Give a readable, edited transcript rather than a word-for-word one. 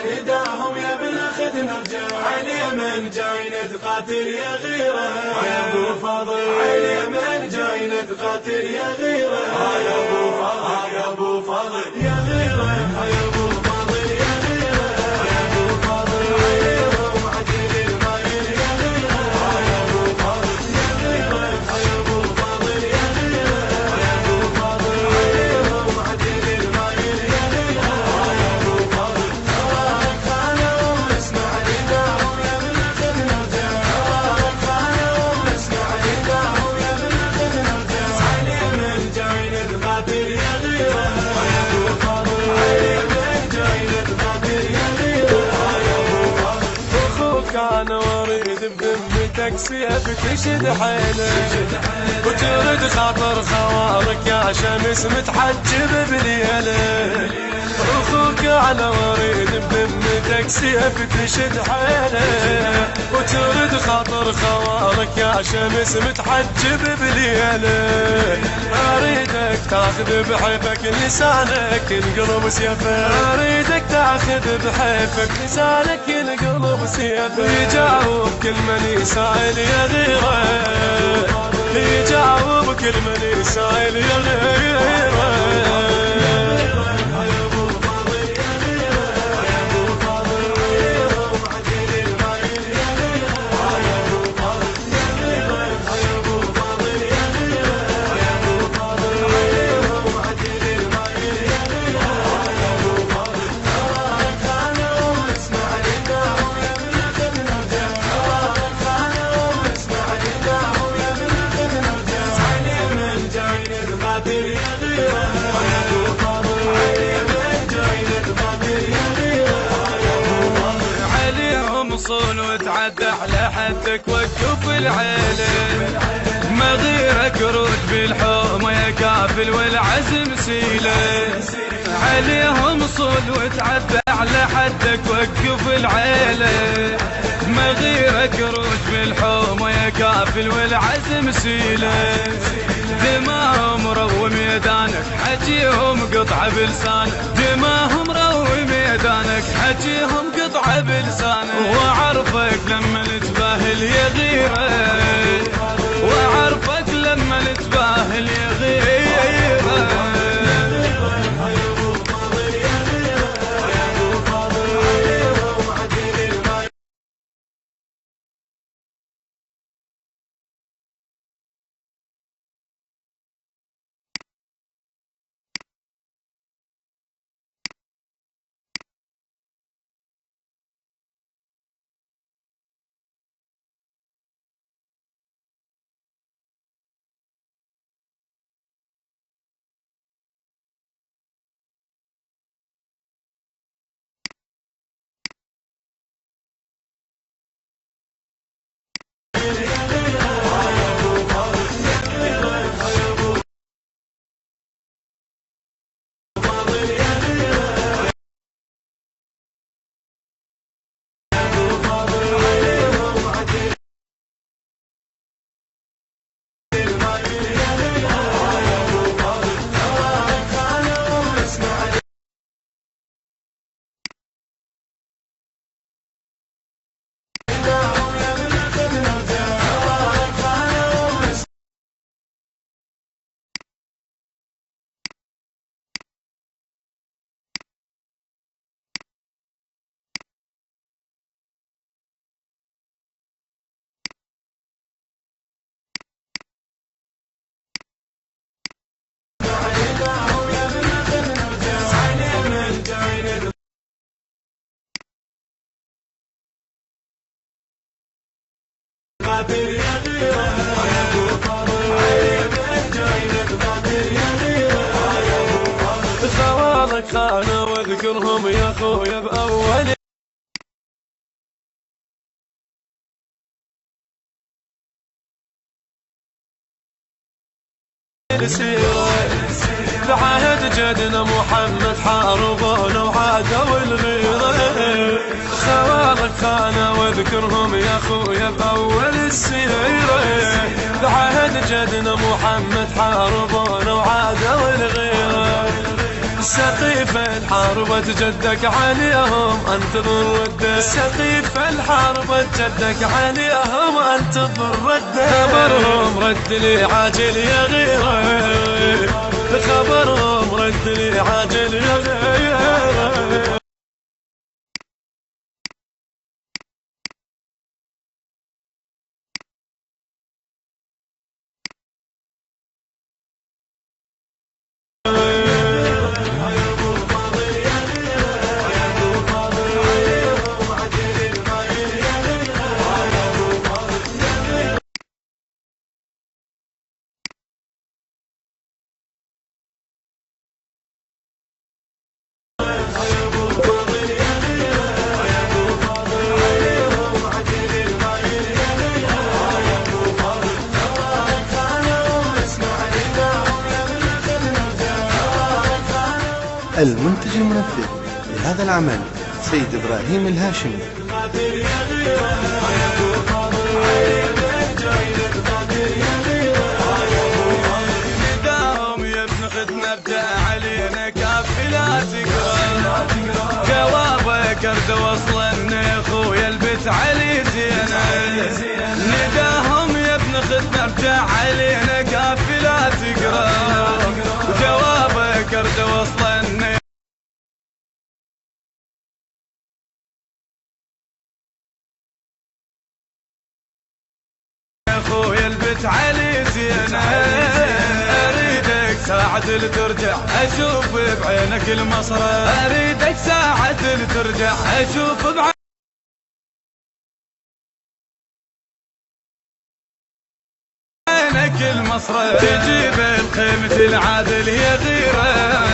فداهم يا بناخذ نرجع علي من جاي نتقاتل يا غيره يا ابو فاضل علي من جاي نتقاتل يا غيره يا ابو فاضل يا ابو فاضل يا غيره يا ابو فاضل يا غيره يا ابو فاضل عليهم عدل المايل يا غيره يا ابو فاضل يا غيره يا ابو فاضل يا غيره يا ابو فاضل عليهم عدل المايل يا غيره يا ابو فاضل تراك خانوا اسمع نداهم يا بناخذ نرجع تراك خانوا اسمع نداهم يا بناخذ نرجع علي من جاي نتقاتل يا غيره يا ابو فاضل علي من جاي نتقاتل يا غيره يا ابو فاضل اخوك انا اريد بذمتك سيف تشد حيلك وترد خاطر خوارك يا شمس متحجب بليلك اخوك على وريد بذمتك سيف تشد حيلك وترد خاطر خوارك يا شمس متحجب بليلك اريدك تاخذ بحيفك لسانك ينقلب سيفك اريدك تاخذ بحيفك لسانك ينقلب سيفك يجاوب كل من يسائل يا غيره يجاوب كل من يسائل يا غيره وصول وتعدى على حدك وقف العيله ما غيرك رد بالحوم يا كافل والعزم سيله عليهم صول وتعدى على حدك وقف العيله ما غيرك رد بالحوم يا كافل والعزم سيله دماهم روي ميدانك حجيهم قطعه بلسانك دماهم روي ميدانك حجيهم قطعه بلسانك واعرفك لما نتباهل يا غيره واعرفك لما نتباهل يا غيره خوالك خانوا واذكرهم يا خويا بأول بعهد جدنا محمد حاربونا وعادوا الغيرة خوالك خانوا واذكرهم يا خويا بأول السيرة بعهد جدنا محمد حاربونا وعادوا الغيرة سقيف الحاربة جدك عليهم انتظر رده، سقيف الحاربة جدك عليهم انتظر رده. خبرهم رد لي عاجل يا غيره، خبرهم رد لي عاجل يا غيره. المنتج المنفذ لهذا العمل سيد إبراهيم الهاشمي. نداهم يا ابن خدنا ابدأ علينا كافلة تقرا، جوابك ارد وصلن يا اخويا البت علي زينة. نداهم يا ابن خدنا ابدأ علينا كافلة تقرا، جوابك ارد وصلن اخويا البت علي زينة. اريدك ساعة ترجع اشوف بعينك المصرة، اريدك ساعة ترجع اشوف بعينك المصرة. تجيب الخيمة العادل يا غيره،